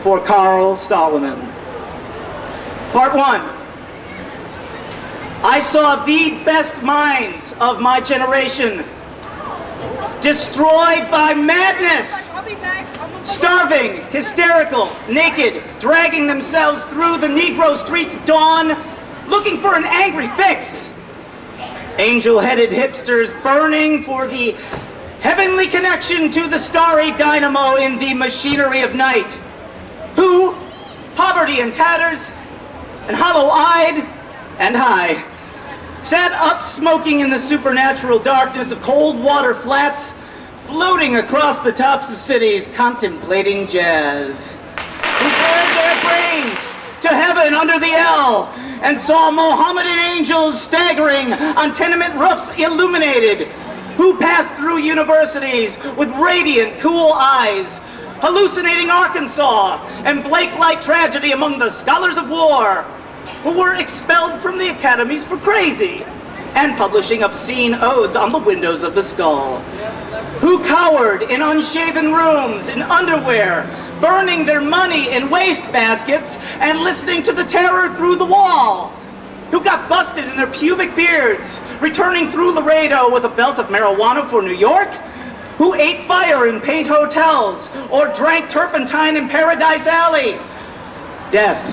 for Carl Solomon. Part 1. I saw the best minds of my generation destroyed by madness, starving, hysterical, naked, dragging themselves through the Negro streets at dawn, looking for an angry fix. Angel-headed hipsters burning for the heavenly connection to the starry dynamo in the machinery of night, who, poverty and tatters, and hollow-eyed and high, sat up smoking in the supernatural darkness of cold water flats, floating across the tops of cities, contemplating jazz, who poured their brains to heaven under the L and saw Mohammedan angels staggering on tenement roofs illuminated, who passed through universities with radiant, cool eyes, hallucinating Arkansas and Blake-like tragedy among the scholars of war, who were expelled from the academies for crazy and publishing obscene odes on the windows of the skull, who cowered in unshaven rooms in underwear, burning their money in waste baskets and listening to the terror through the wall, who got busted in their pubic beards, returning through Laredo with a belt of marijuana for New York, who ate fire in paint hotels or drank turpentine in Paradise Alley. Death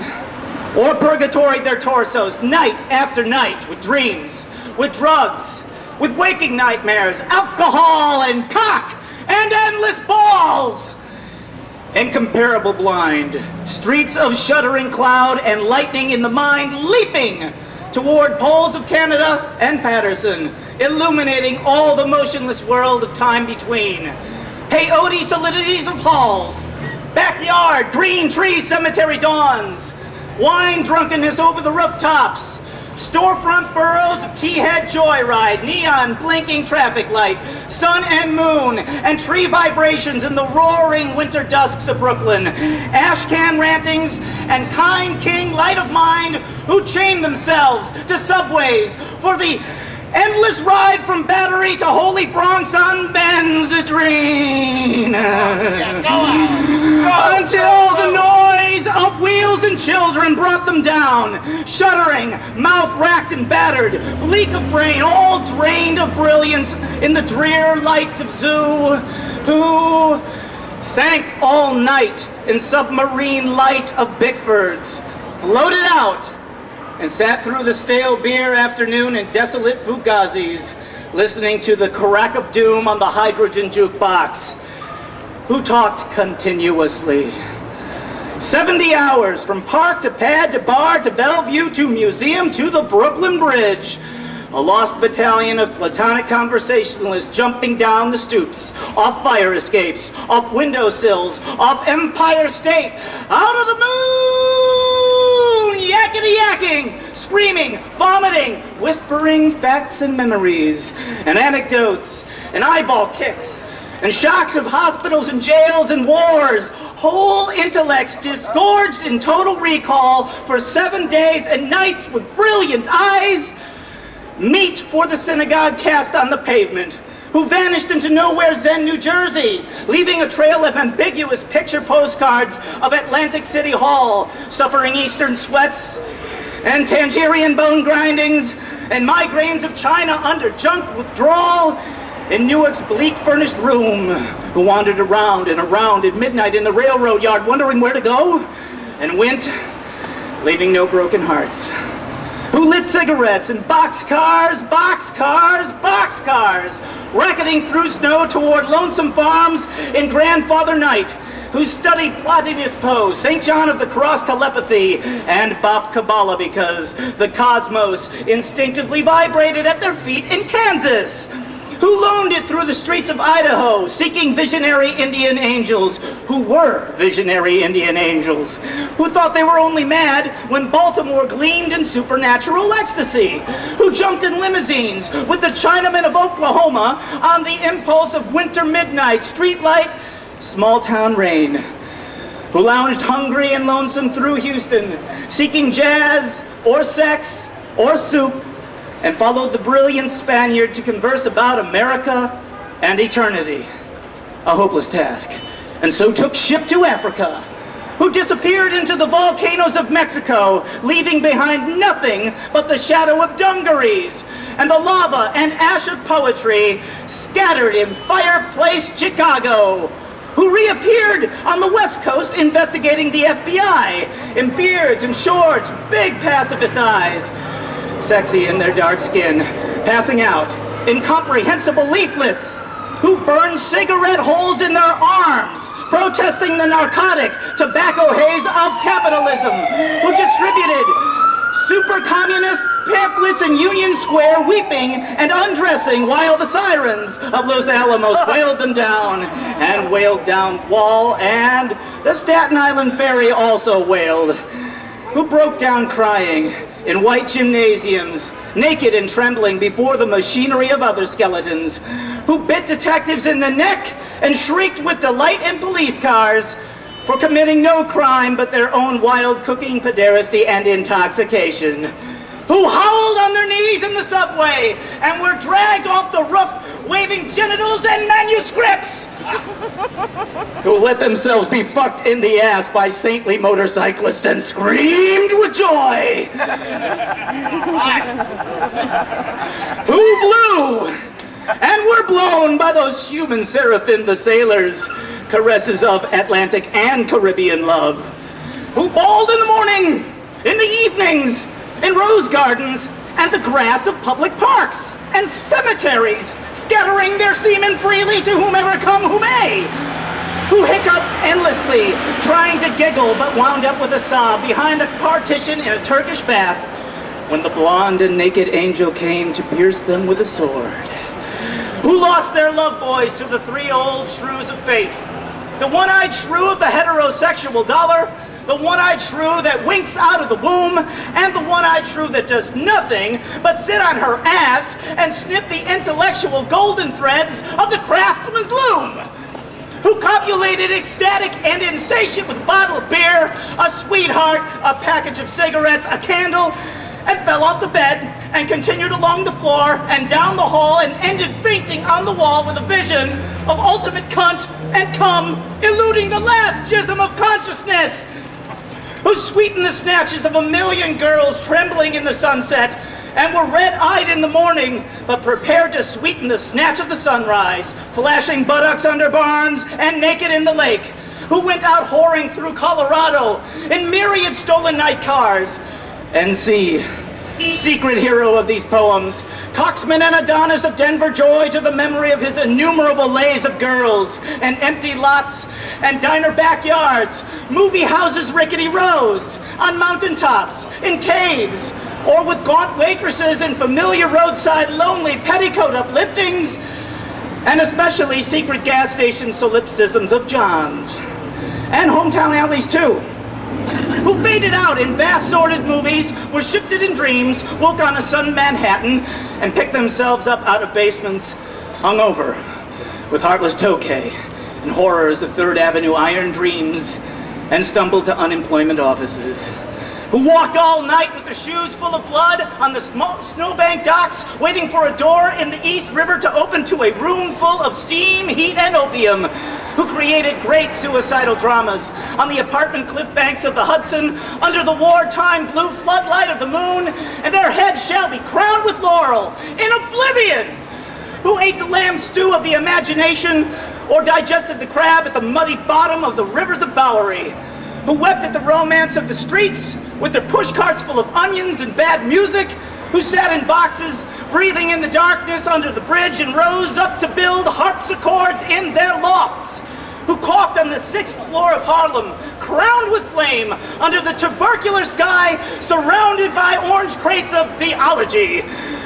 or purgatoried their torsos night after night with dreams, with drugs, with waking nightmares, alcohol and cock and endless balls. Incomparable blind, streets of shuddering cloud and lightning in the mind leaping toward poles of Canada and Patterson, illuminating all the motionless world of time between. Peyote solidities of halls, backyard, green tree cemetery dawns, wine drunkenness over the rooftops, storefront burrows of T-head joyride, neon blinking traffic light, sun and moon, and tree vibrations in the roaring winter dusks of Brooklyn, ash can rantings, and kind king light of mind who chained themselves to subways for the endless ride from Battery to Holy Bronx on Benzedrine. Until the noise of wheels and children brought them down, shuddering, mouth racked and battered, bleak of brain, all drained of brilliance in the drear light of zoo, who sank all night in submarine light of Bickfords, floated out, and sat through the stale beer afternoon in desolate fugazis, listening to the crack of doom on the hydrogen jukebox, who talked continuously. 70 hours from park to pad to bar to Bellevue to museum to the Brooklyn Bridge. A lost battalion of platonic conversationalists jumping down the stoops, off fire escapes, off windowsills, off Empire State, out of the moon, yakety-yakking, screaming, vomiting, whispering facts and memories, and anecdotes, and eyeball kicks, and shocks of hospitals and jails and wars, whole intellects disgorged in total recall for 7 days and nights with brilliant eyes, meet for the synagogue cast on the pavement, who vanished into nowhere Zen, New Jersey, leaving a trail of ambiguous picture postcards of Atlantic City Hall, suffering Eastern sweats and Tangerian bone grindings and migraines of China under junk withdrawal in Newark's bleak furnished room, who wandered around and around at midnight in the railroad yard wondering where to go, and went, leaving no broken hearts, who lit cigarettes in boxcars, racketing through snow toward lonesome farms in grandfather night, who studied Plotinus Poe, St. John of the Cross telepathy, and Bob Kabbalah because the cosmos instinctively vibrated at their feet in Kansas, who loaned it through the streets of Idaho, seeking visionary Indian angels, who were visionary Indian angels, who thought they were only mad when Baltimore gleamed in supernatural ecstasy, who jumped in limousines with the Chinamen of Oklahoma on the impulse of winter midnight, streetlight, small-town rain, who lounged hungry and lonesome through Houston, seeking jazz, or sex, or soup, and followed the brilliant Spaniard to converse about America and eternity, a hopeless task, and so took ship to Africa, who disappeared into the volcanoes of Mexico, leaving behind nothing but the shadow of dungarees and the lava and ash of poetry scattered in fireplace Chicago, who reappeared on the West Coast investigating the FBI in beards and shorts, big pacifist eyes, sexy in their dark skin, passing out incomprehensible leaflets, who burned cigarette holes in their arms, protesting the narcotic tobacco haze of capitalism, who distributed super communist pamphlets in Union Square, weeping and undressing while the sirens of Los Alamos wailed them down and wailed down Wall, and the Staten Island Ferry also wailed, who broke down crying in white gymnasiums, naked and trembling before the machinery of other skeletons, who bit detectives in the neck and shrieked with delight in police cars for committing no crime but their own wild cooking pederasty and intoxication, who howled on their knees in the subway and were dragged off the roof waving genitals and manuscripts, who let themselves be fucked in the ass by saintly motorcyclists and screamed with joy, who blew and were blown by those human seraphim, the sailors, caresses of Atlantic and Caribbean love, who bawled in the morning, in the evenings, in rose gardens, and the grass of public parks and cemeteries, scattering their semen freely to whomever come who may, who hiccuped endlessly, trying to giggle but wound up with a sob behind a partition in a Turkish bath when the blonde and naked angel came to pierce them with a sword, who lost their love boys to the three old shrews of fate, the one-eyed shrew of the heterosexual dollar, the one-eyed shrew that winks out of the womb, and the one-eyed shrew that does nothing but sit on her ass and snip the intellectual golden threads of the craftsman's loom, who copulated ecstatic and insatiate with a bottle of beer, a sweetheart, a package of cigarettes, a candle, and fell off the bed and continued along the floor and down the hall and ended fainting on the wall with a vision of ultimate cunt and cum eluding the last jism of consciousness, who sweetened the snatches of a million girls trembling in the sunset and were red-eyed in the morning, but prepared to sweeten the snatch of the sunrise, flashing buttocks under barns and naked in the lake, who went out whoring through Colorado in myriad stolen night cars, and see, secret hero of these poems, coxman and Adonis of Denver joy to the memory of his innumerable lays of girls and empty lots and diner backyards, movie houses rickety rows, on mountaintops, in caves, or with gaunt waitresses in familiar roadside lonely petticoat upliftings, and especially secret gas station solipsisms of John's, and hometown alleys too, who faded out in vast sordid movies, were shifted in dreams, woke on a sun Manhattan, and picked themselves up out of basements, hungover, with heartless tokay and horrors of Third Avenue iron dreams, and stumbled to unemployment offices, who walked all night with their shoes full of blood on the snowbank docks, waiting for a door in the East River to open to a room full of steam, heat, and opium, who created great suicidal dramas on the apartment cliff banks of the Hudson under the wartime blue floodlight of the moon, and their heads shall be crowned with laurel in oblivion, who ate the lamb stew of the imagination or digested the crab at the muddy bottom of the rivers of Bowery, who wept at the romance of the streets with their push carts full of onions and bad music, who sat in boxes, breathing in the darkness under the bridge and rose up to build harpsichords in their lofts, who coughed on the 6th floor of Harlem, crowned with flame, under the tubercular sky, surrounded by orange crates of theology,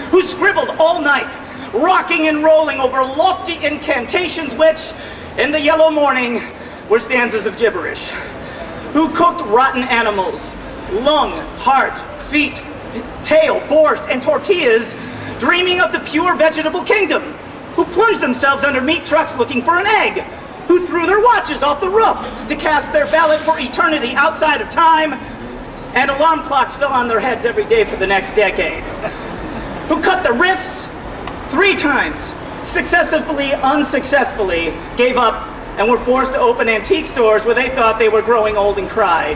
who scribbled all night, rocking and rolling over lofty incantations which, in the yellow morning, were stanzas of gibberish, who cooked rotten animals, lung, heart, feet, tail, borscht, and tortillas, dreaming of the pure vegetable kingdom, who plunged themselves under meat trucks looking for an egg, who threw their watches off the roof to cast their ballot for eternity outside of time, and alarm clocks fell on their heads every day for the next decade, who cut their wrists 3 times, successively, unsuccessfully, gave up, and were forced to open antique stores where they thought they were growing old and cried.